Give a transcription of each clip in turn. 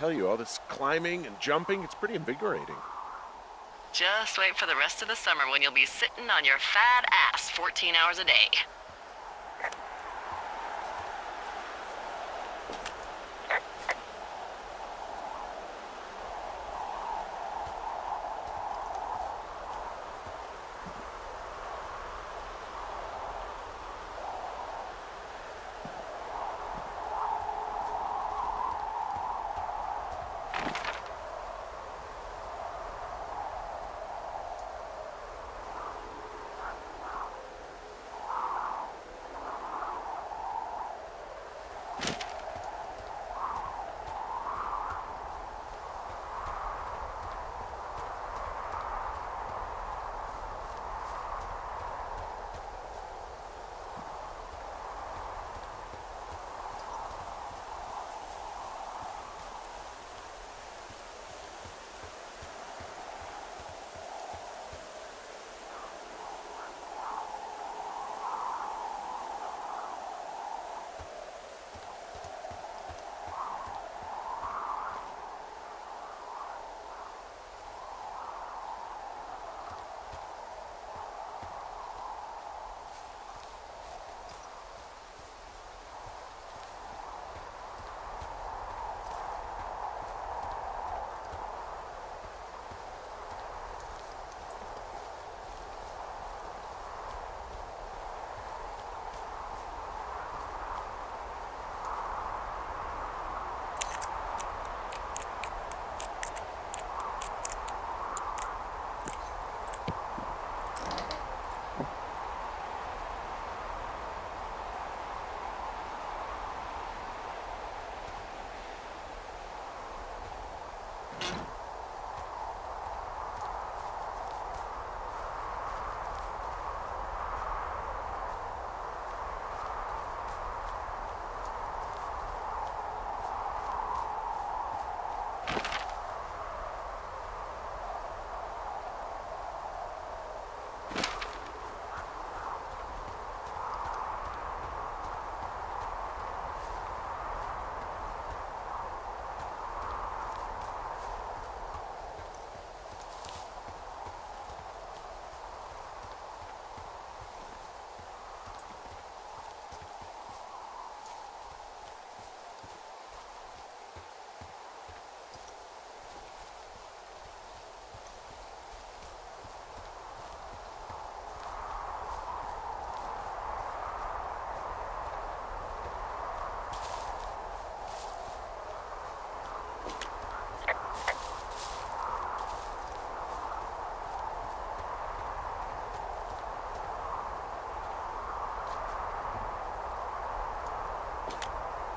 tell you, all this climbing and jumping, it's pretty invigorating. Just wait for the rest of the summer when you'll be sitting on your fat ass 14 hours a day.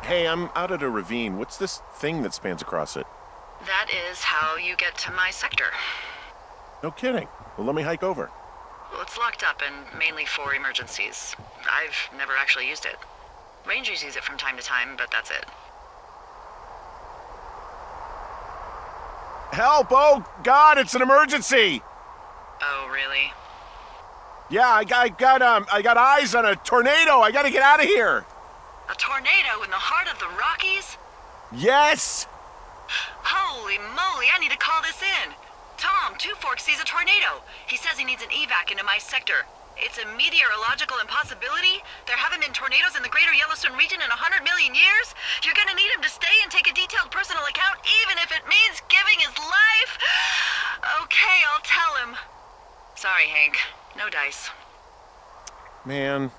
Hey, I'm out at a ravine. What's this thing that spans across it? That is how you get to my sector. No kidding. Well, let me hike over. Well, it's locked up and mainly for emergencies. I've never actually used it. Rangers use it from time to time, but that's it. Help! Oh, God, it's an emergency! Oh, really? Yeah, I got eyes on a tornado. I gotta get out of here. A tornado in the heart of the Rockies? Yes! Holy moly, I need to call this in. Tom, Two Forks sees a tornado. He says he needs an evac into my sector. It's a meteorological impossibility. There haven't been tornadoes in the greater Yellowstone region in 100 million years. You're gonna need him to stay and take a detailed personal account, even if it means giving his life. Okay, I'll tell him. Sorry, Hank. No dice. Man.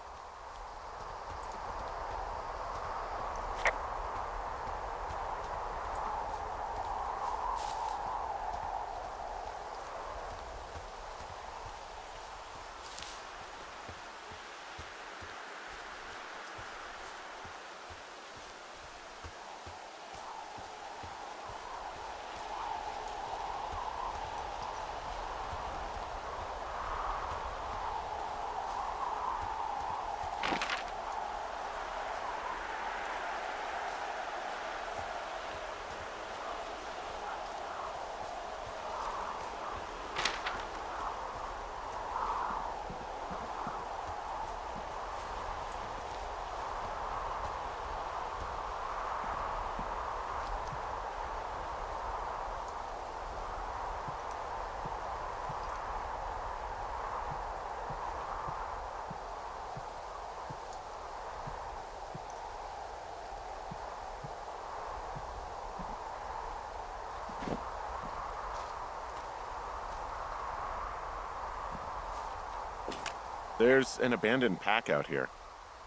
There's an abandoned pack out here.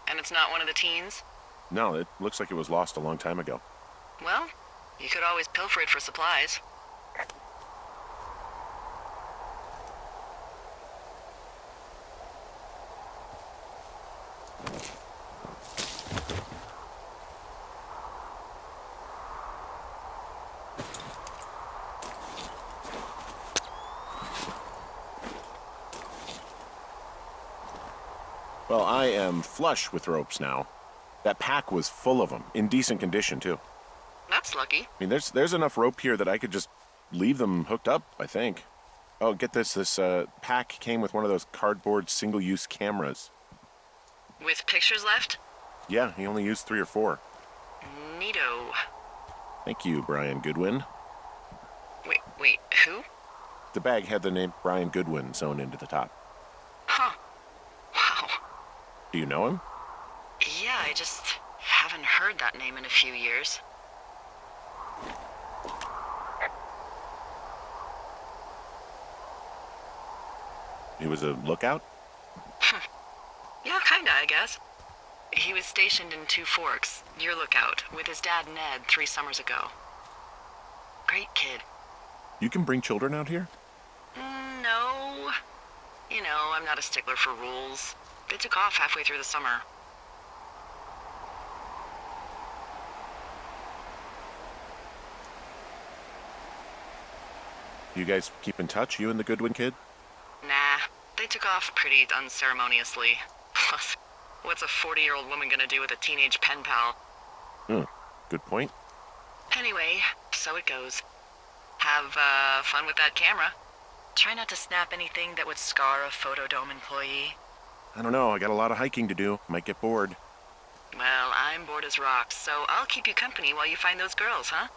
And it's not one of the teens? No, it looks like it was lost a long time ago. Well, you could always pilfer it for supplies. Well, I am flush with ropes now. That pack was full of them, in decent condition, too. That's lucky. I mean, there's enough rope here that I could just leave them hooked up, I think. Oh, get this. This pack came with one of those cardboard single-use cameras. With pictures left? Yeah, he only used 3 or 4. Neato. Thank you, Brian Goodwin. Wait, who? The bag had the name Brian Goodwin sewn into the top. Huh. Wow. Do you know him? Yeah, I just haven't heard that name in a few years. He was a lookout? Yeah, kinda, I guess. He was stationed in Two Forks, your lookout, with his dad Ned 3 summers ago. Great kid. You can bring children out here? No. You know, I'm not a stickler for rules. They took off halfway through the summer. You guys keep in touch, you and the Goodwin kid? Nah, they took off pretty unceremoniously. Plus, what's a 40-year-old woman gonna do with a teenage pen pal? Good point. Anyway, so it goes. Have, fun with that camera. Try not to snap anything that would scar a Photodome employee. I don't know, I got a lot of hiking to do. Might get bored. Well, I'm bored as rocks, so I'll keep you company while you find those girls, huh?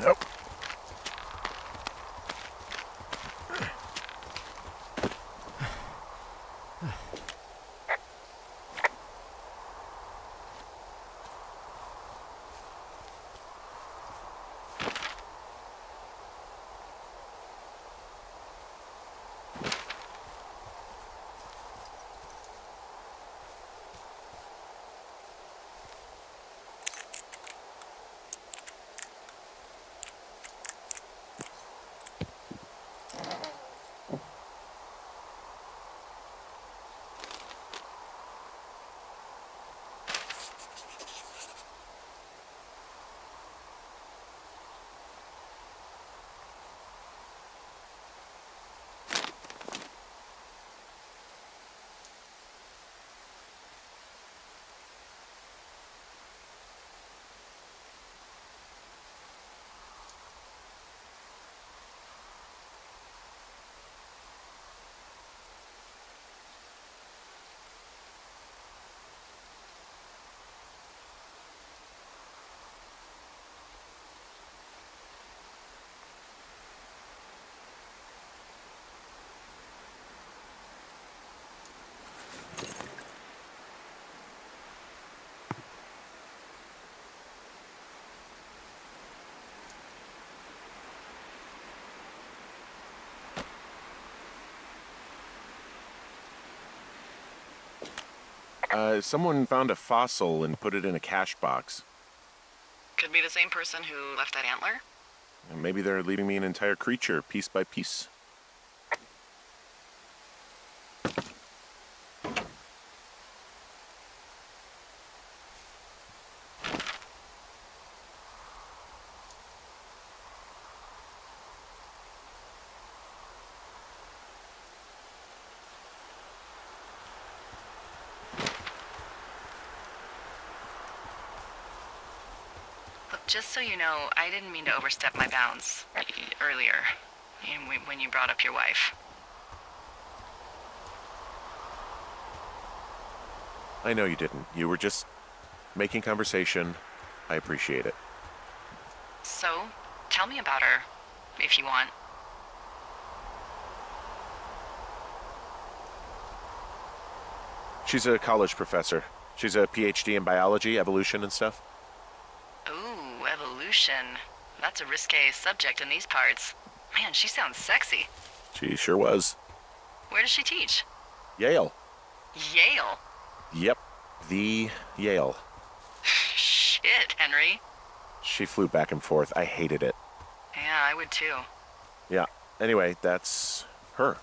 Nope. Someone found a fossil and put it in a cash box. Could be the same person who left that antler. And maybe they're leaving me an entire creature, piece by piece. Just so you know, I didn't mean to overstep my bounds earlier, when you brought up your wife. I know you didn't. You were just making conversation. I appreciate it. So, tell me about her, if you want. She's a college professor. She's a PhD in biology, evolution, and stuff. Ooh, evolution. That's a risque subject in these parts. Man, she sounds sexy. She sure was. Where does she teach? Yale. Yale? Yep, the Yale. Shit, Henry. She flew back and forth. I hated it. Yeah, I would too. Yeah, anyway, that's her.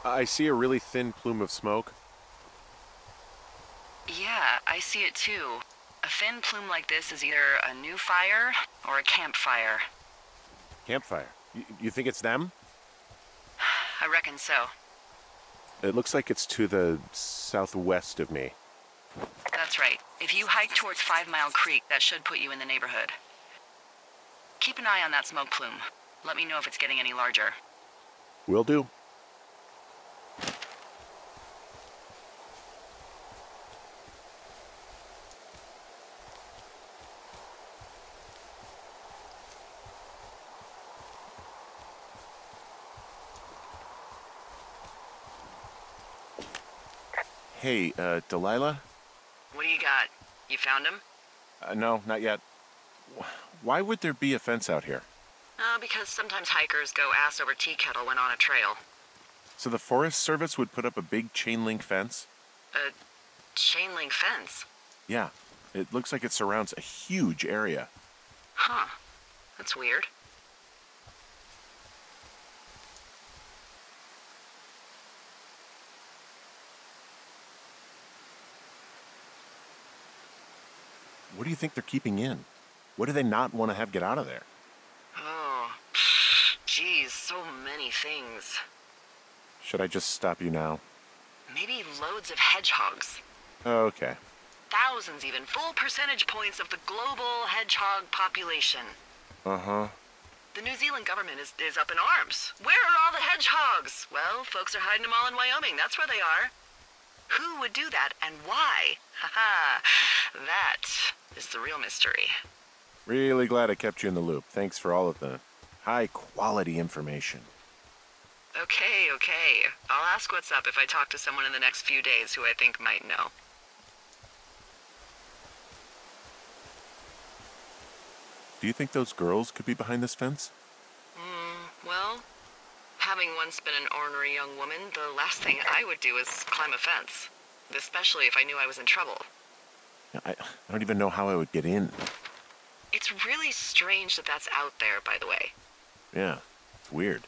I see a really thin plume of smoke. Yeah, I see it too. A thin plume like this is either a new fire or a campfire. Campfire. You think it's them? I reckon so. It looks like it's to the southwest of me. That's right. If you hike towards 5 Mile Creek, that should put you in the neighborhood. Keep an eye on that smoke plume. Let me know if it's getting any larger. Will do. Hey, Delilah? What do you got? You found him? No, not yet. Why would there be a fence out here? Because sometimes hikers go ass over tea kettle when on a trail. So the Forest Service would put up a big chain link fence? A chain link fence? Yeah. It looks like it surrounds a huge area. Huh. That's weird. What do you think they're keeping in? What do they not want to have get out of there? Oh, geez, so many things. Should I just stop you now? Maybe loads of hedgehogs. Okay. Thousands even, full percentage points of the global hedgehog population. Uh-huh. The New Zealand government is up in arms. Where are all the hedgehogs? Well, folks are hiding them all in Wyoming. That's where they are. Who would do that and why? Haha, that is the real mystery. Really glad I kept you in the loop. Thanks for all of the high-quality information. Okay. I'll ask what's up if I talk to someone in the next few days who I think might know. Do you think those girls could be behind this fence? Well, having once been an ornery young woman, the last thing I would do is climb a fence. Especially if I knew I was in trouble. I don't even know how I would get in. It's really strange that that's out there, by the way. Yeah, it's weird.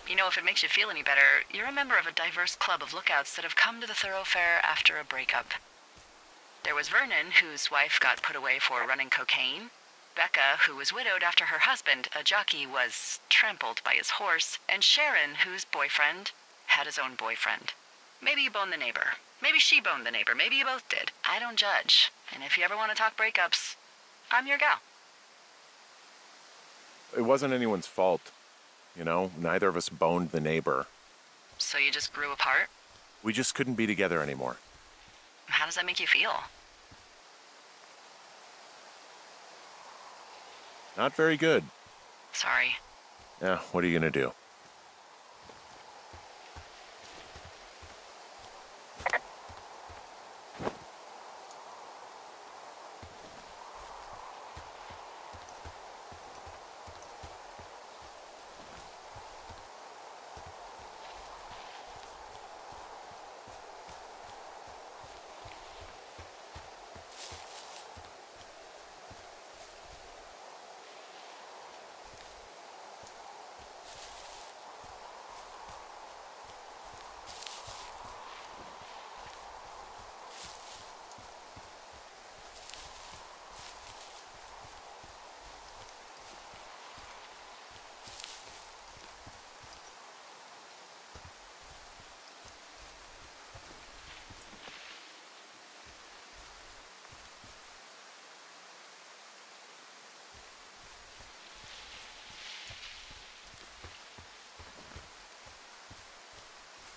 You know, if it makes you feel any better, you're a member of a diverse club of lookouts that have come to the thoroughfare after a breakup. There was Vernon, whose wife got put away for running cocaine. Becca, who was widowed after her husband, a jockey, was trampled by his horse. And Sharon, whose boyfriend had his own boyfriend. Maybe you boned the neighbor. Maybe she boned the neighbor. Maybe you both did. I don't judge. And if you ever want to talk breakups, I'm your gal. It wasn't anyone's fault. You know, neither of us boned the neighbor. So you just grew apart? We just couldn't be together anymore. How does that make you feel? Not very good. Sorry. Yeah, what are you gonna do?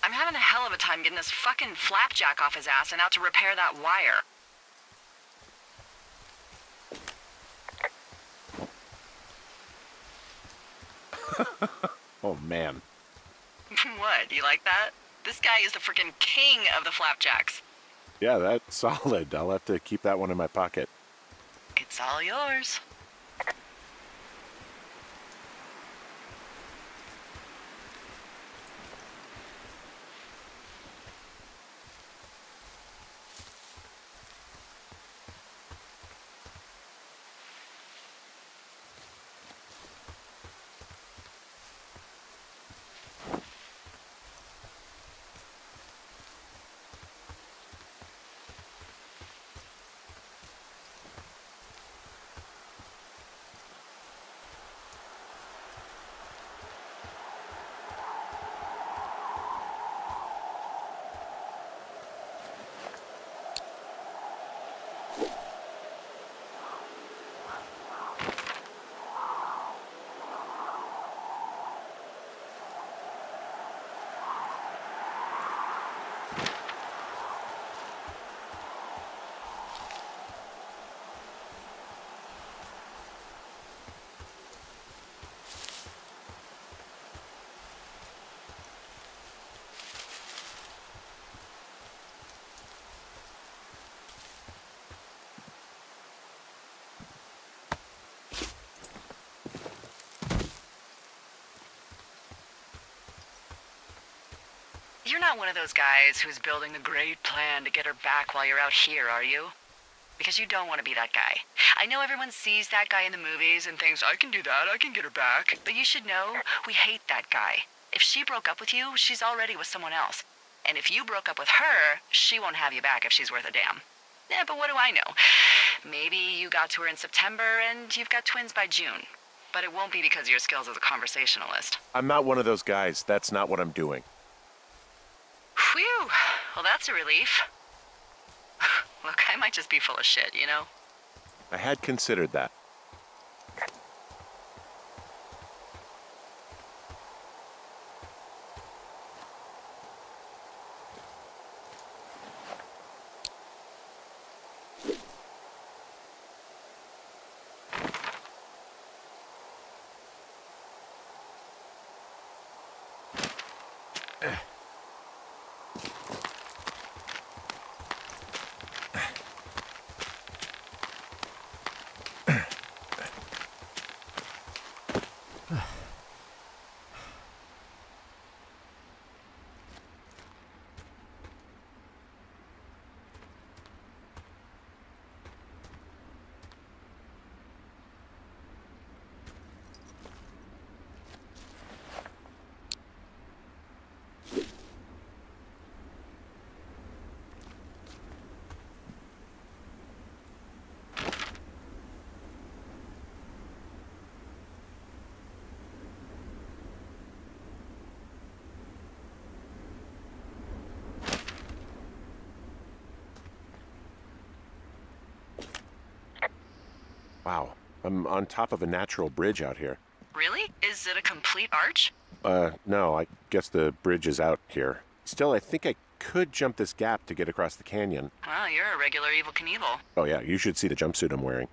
I'm having a hell of a time getting this fucking flapjack off his ass and out to repair that wire. Oh, man. What, you like that? This guy is the freaking king of the flapjacks. Yeah, that's solid. I'll have to keep that one in my pocket. It's all yours. You're not one of those guys who's building a great plan to get her back while you're out here, are you? Because you don't want to be that guy. I know everyone sees that guy in the movies and thinks, I can do that, I can get her back. But you should know, we hate that guy. If she broke up with you, she's already with someone else. And if you broke up with her, she won't have you back if she's worth a damn. Yeah, but what do I know? Maybe you got to her in September and you've got twins by June. But it won't be because of your skills as a conversationalist. I'm not one of those guys. That's not what I'm doing. Whew. Well, that's a relief. Look, I might just be full of shit, you know? I had considered that. Wow, I'm on top of a natural bridge out here. Really? Is it a complete arch? No, I guess the bridge is out here. Still, I think I could jump this gap to get across the canyon. Well, you're a regular Evel Knievel. Oh yeah, you should see the jumpsuit I'm wearing.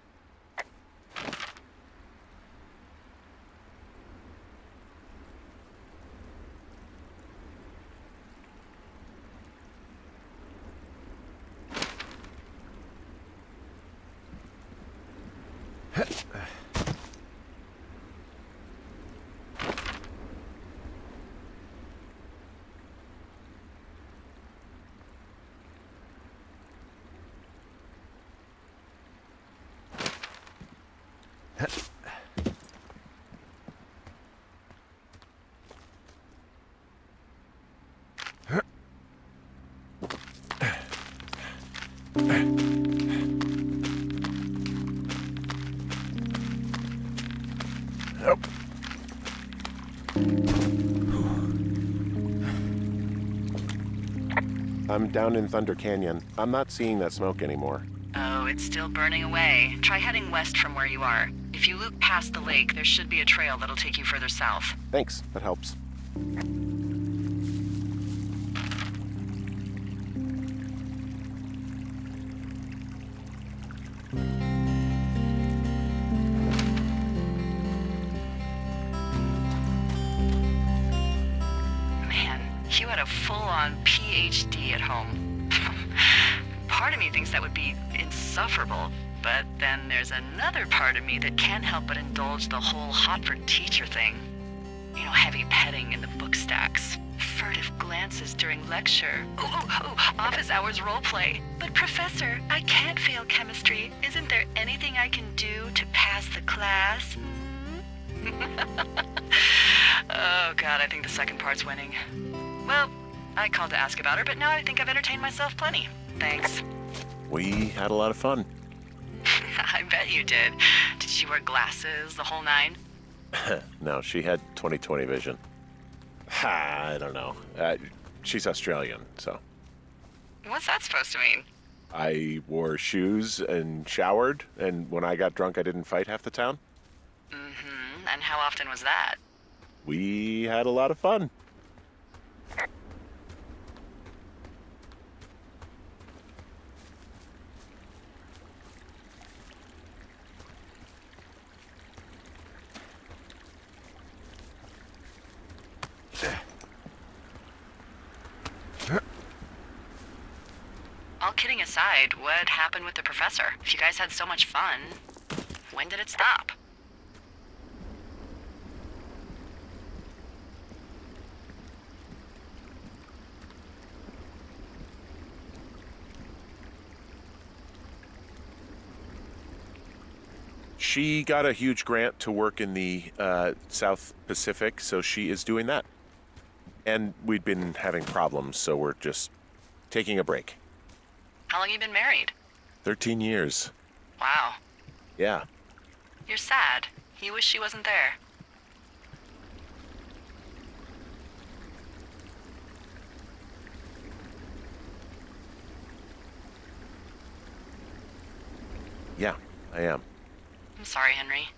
I'm down in Thunder Canyon. I'm not seeing that smoke anymore. Oh, it's still burning away. Try heading west from where you are. If you loop past the lake, there should be a trail that'll take you further south. Thanks, that helps. Man, you had a full-on PhD at home. Part of me thinks that would be insufferable, but then there's another part of me that can't help but indulge the whole Hotford teacher thing. You know, heavy petting in the book stacks, furtive glances during lecture, office hours roleplay. But Professor, I can't fail chemistry. Isn't there anything I can do to pass the class? Oh God, I think the second part's winning. Well, I called to ask about her, but now I think I've entertained myself plenty. Thanks. We had a lot of fun. I bet you did. Did she wear glasses, the whole nine? No, she had 20/20 vision. I don't know. She's Australian, so. What's that supposed to mean? I wore shoes and showered, and when I got drunk, I didn't fight half the town. Mm-hmm. And how often was that? We had a lot of fun. All kidding aside, what happened with the professor? If you guys had so much fun, when did it stop? She got a huge grant to work in the South Pacific, so she is doing that. And we'd been having problems, so we're just taking a break. How long you been married? 13 years. Wow. Yeah. You're sad. You wish she wasn't there. Yeah, I am. I'm sorry, Henry.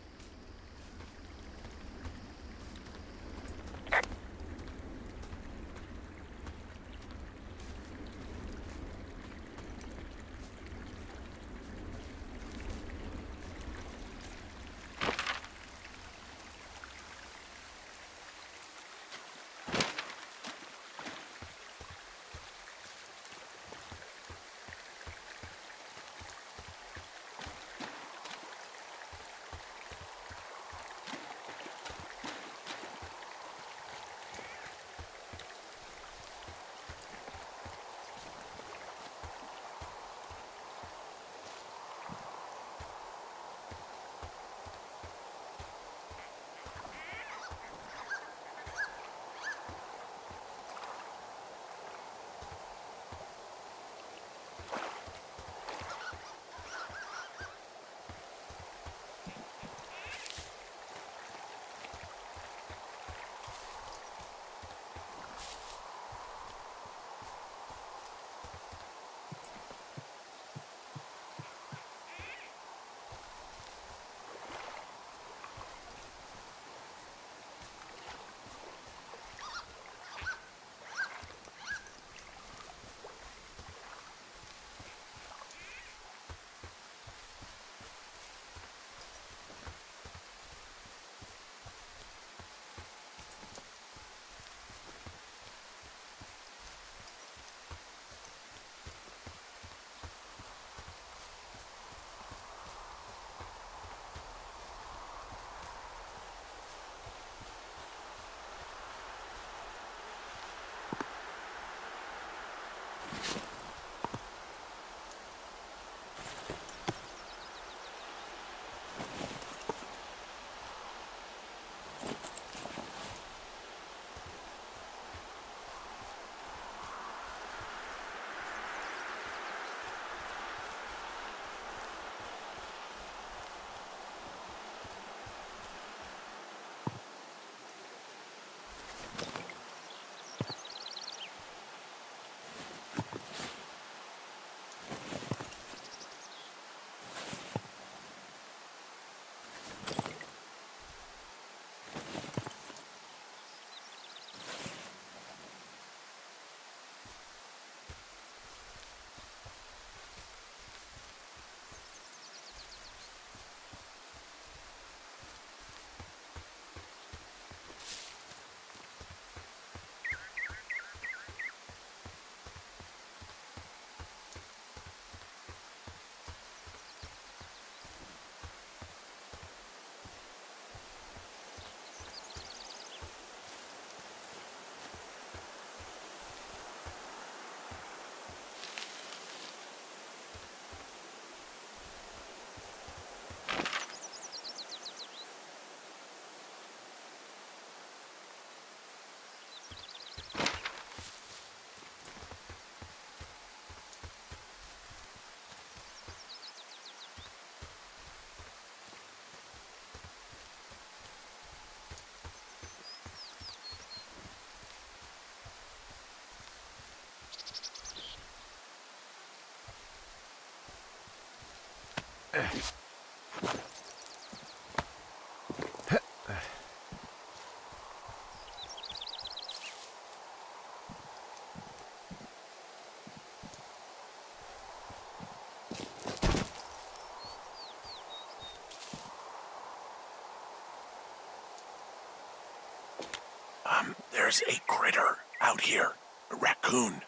There's a critter out here. A raccoon.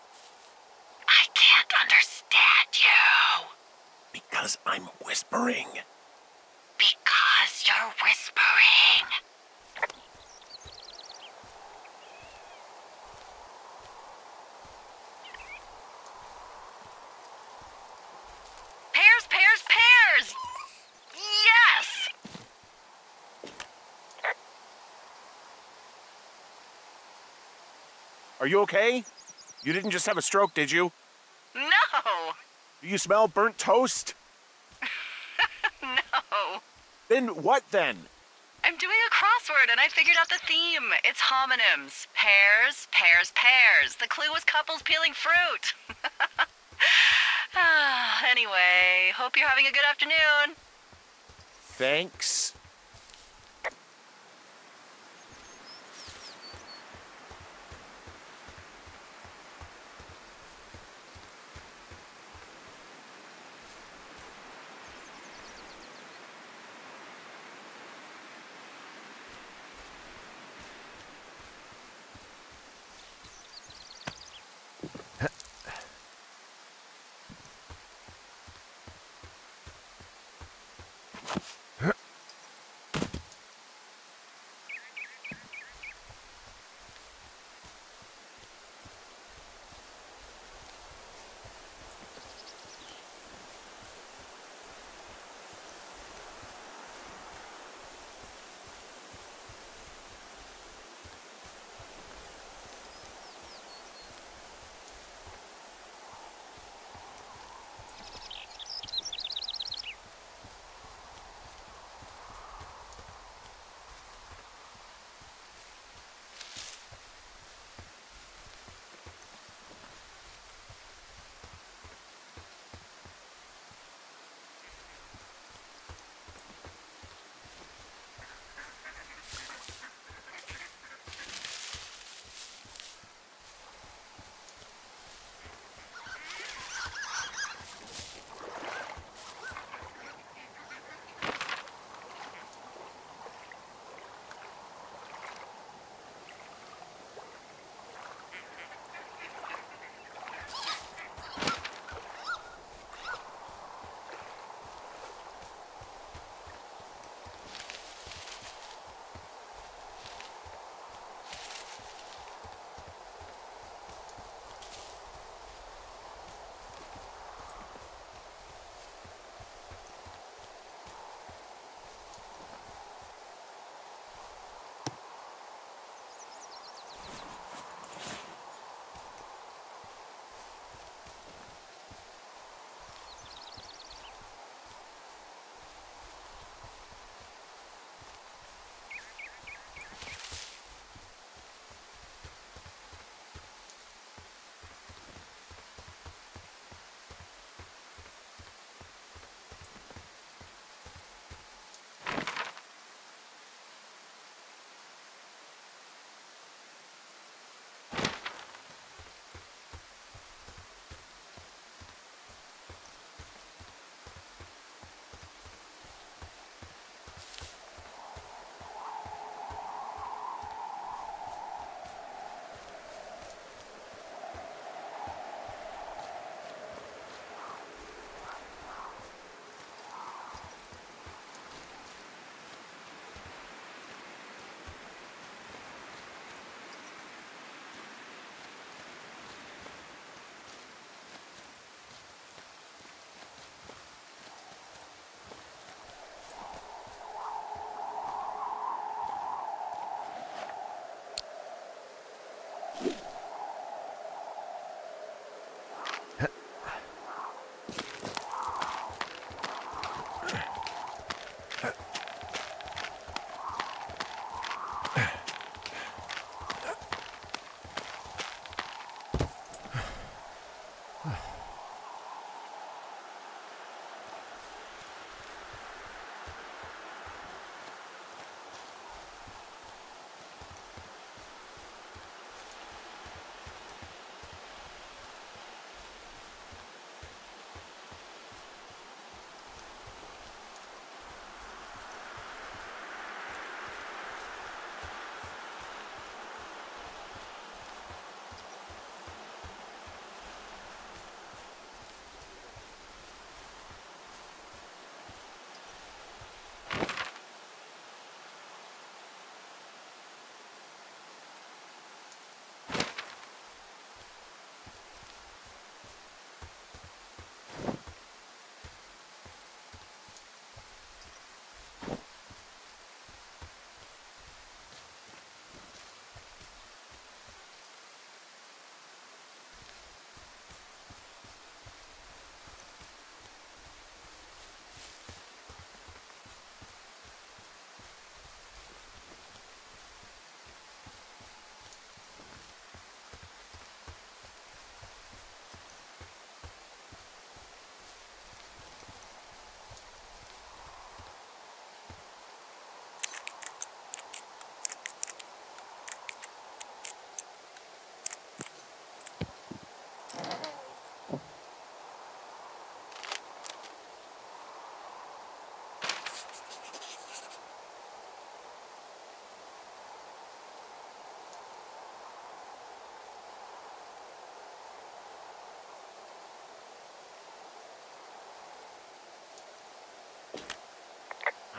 I can't understand you. Because I'm whispering. Because you're whispering. Pears, pears, pears! Yes! Are you okay? You didn't just have a stroke, did you? No! Do you smell burnt toast? No. Then what then? I'm doing a crossword and I figured out the theme. It's homonyms. Pears, pears, pears. The clue was couples peeling fruit. Anyway, hope you're having a good afternoon. Thanks.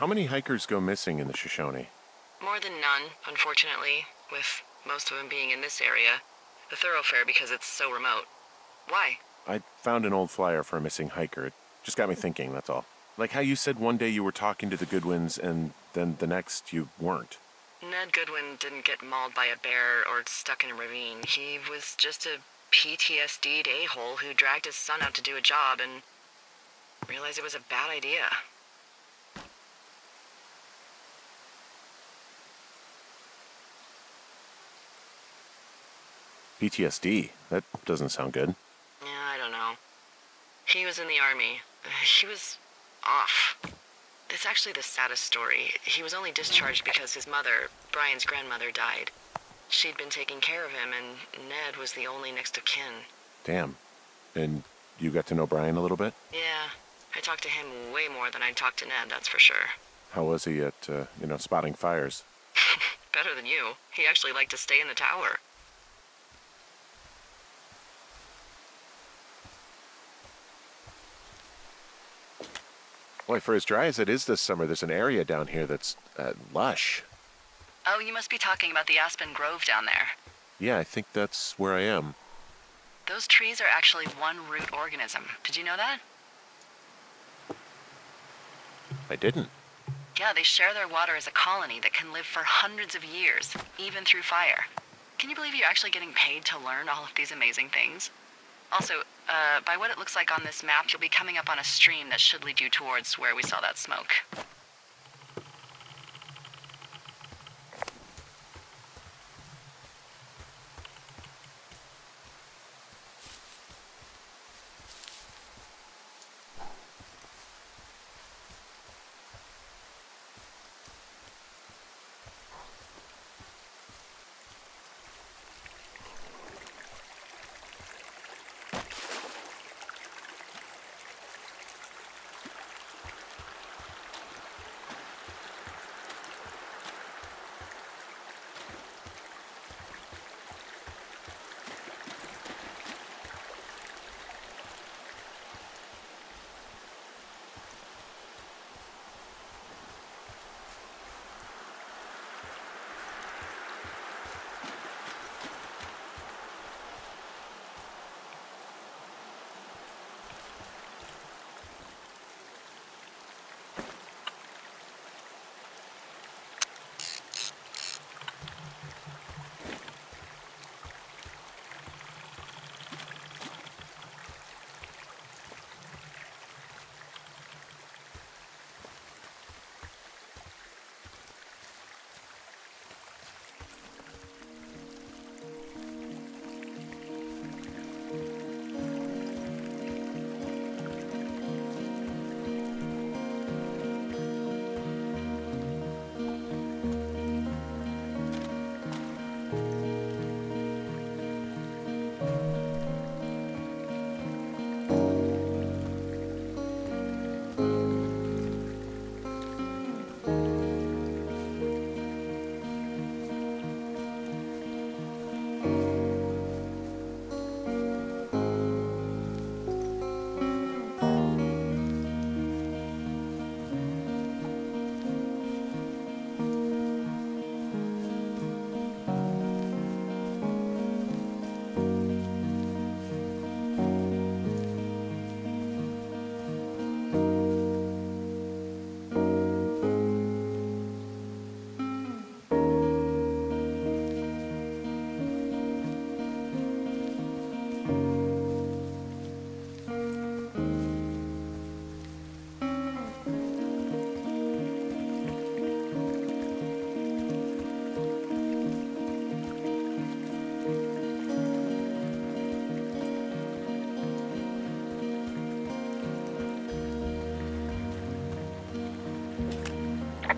How many hikers go missing in the Shoshone? More than none, unfortunately, with most of them being in this area. The thoroughfare because it's so remote. Why? I found an old flyer for a missing hiker. It just got me thinking, that's all. Like how you said one day you were talking to the Goodwins and then the next you weren't. Ned Goodwin didn't get mauled by a bear or stuck in a ravine. He was just a PTSD'd a-hole who dragged his son out to do a job and realized it was a bad idea. PTSD? That doesn't sound good. Yeah, I don't know. He was in the army. He was off. It's actually the saddest story. He was only discharged because his mother, Brian's grandmother, died. She'd been taking care of him, and Ned was the only next of kin. Damn. And you got to know Brian a little bit? Yeah, I talked to him way more than I'd talked to Ned, that's for sure. How was he at, spotting fires? Better than you. He actually liked to stay in the tower. Boy, for as dry as it is this summer, there's an area down here that's lush. Oh, you must be talking about the Aspen Grove down there. Yeah, I think that's where I am. Those trees are actually one root organism. Did you know that? I didn't. Yeah, they share their water as a colony that can live for hundreds of years, even through fire. Can you believe you're actually getting paid to learn all of these amazing things? Also, by what it looks like on this map, you'll be coming up on a stream that should lead you towards where we saw that smoke.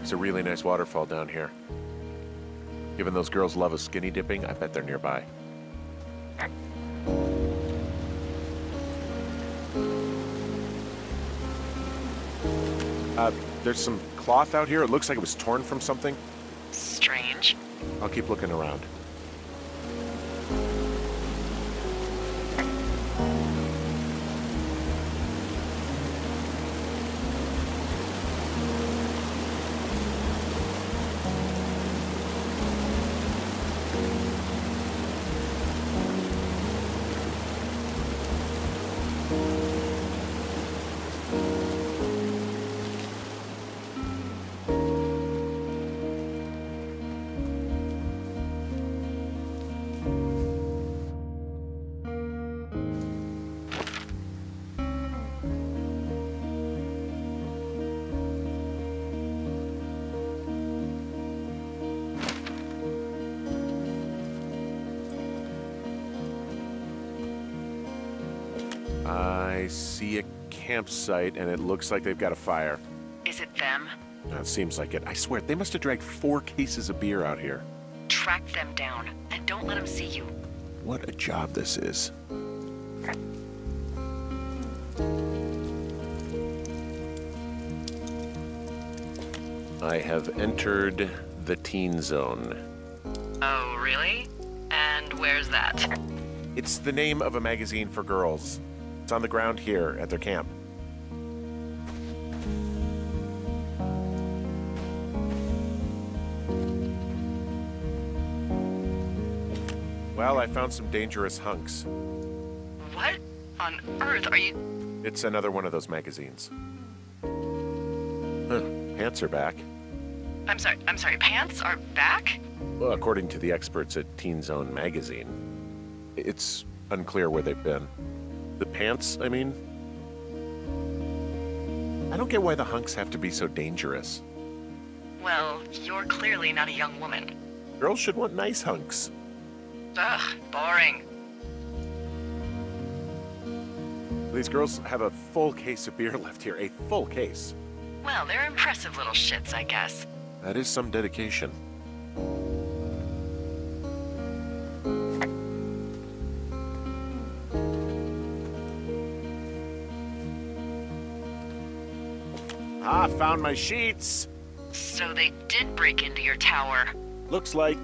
It's a really nice waterfall down here. Given those girls love a skinny dipping, I bet they're nearby. There's some cloth out here. It looks like it was torn from something. Strange. I'll keep looking around. I see a campsite, and it looks like they've got a fire. Is it them? That seems like it. I swear, they must have dragged 4 cases of beer out here. Track them down, and don't let them see you. What a job this is. I have entered the teen zone. Oh, really? And where's that? It's the name of a magazine for girls. It's on the ground here at their camp. Well, I found some dangerous hunks. What on earth are you... It's another one of those magazines. Huh, pants are back. I'm sorry, pants are back? Well, according to the experts at Teen Zone magazine. It's unclear where they've been. The pants, I mean? I don't get why the hunks have to be so dangerous. Well, you're clearly not a young woman. Girls should want nice hunks. Ugh, boring. These girls have a full case of beer left here, a full case. Well, they're impressive little shits, I guess. That is some dedication. Ah, found my sheets. So they did break into your tower. Looks like.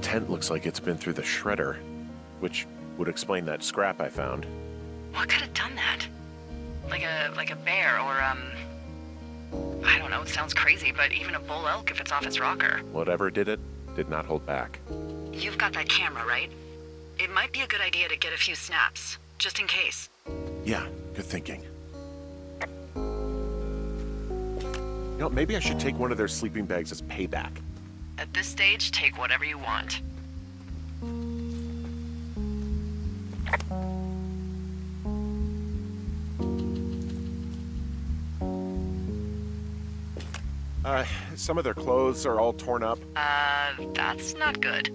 Tent looks like it's been through the shredder, which would explain that scrap I found. What could have done that? Like a bear or, I don't know, it sounds crazy, but even a bull elk if it's off its rocker. Whatever did it, did not hold back. You've got that camera, right? It might be a good idea to get a few snaps, just in case. Yeah, good thinking. You know, maybe I should take one of their sleeping bags as payback. At this stage, take whatever you want. Some of their clothes are all torn up. That's not good.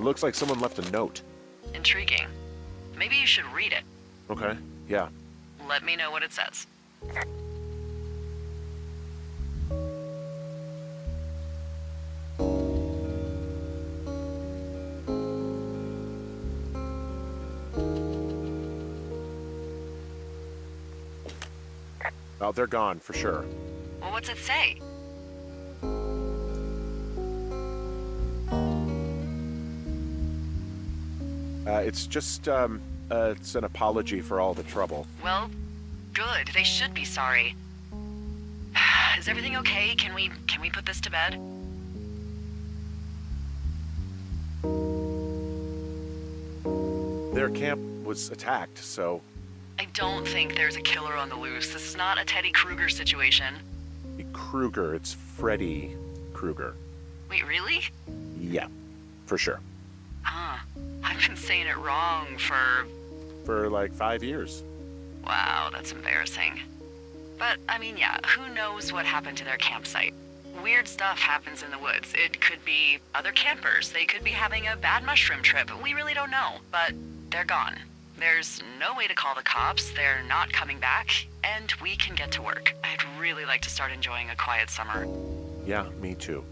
Looks like someone left a note. Intriguing. Maybe you should read it. Okay, yeah. Let me know what it says. Oh, they're gone, for sure. Well, what's it say? It's just, it's an apology for all the trouble. Well, good. They should be sorry. Is everything okay? Can we put this to bed? Their camp was attacked, so... I don't think there's a killer on the loose. This is not a Teddy Krueger situation. Krueger, it's Freddy Krueger. Wait, really? Yeah, for sure. Huh. I've been saying it wrong For like 5 years. Wow, that's embarrassing. But, I mean, yeah, who knows what happened to their campsite? Weird stuff happens in the woods. It could be other campers. They could be having a bad mushroom trip. We really don't know, but they're gone. There's no way to call the cops, they're not coming back, and we can get to work. I'd really like to start enjoying a quiet summer. Yeah, me too.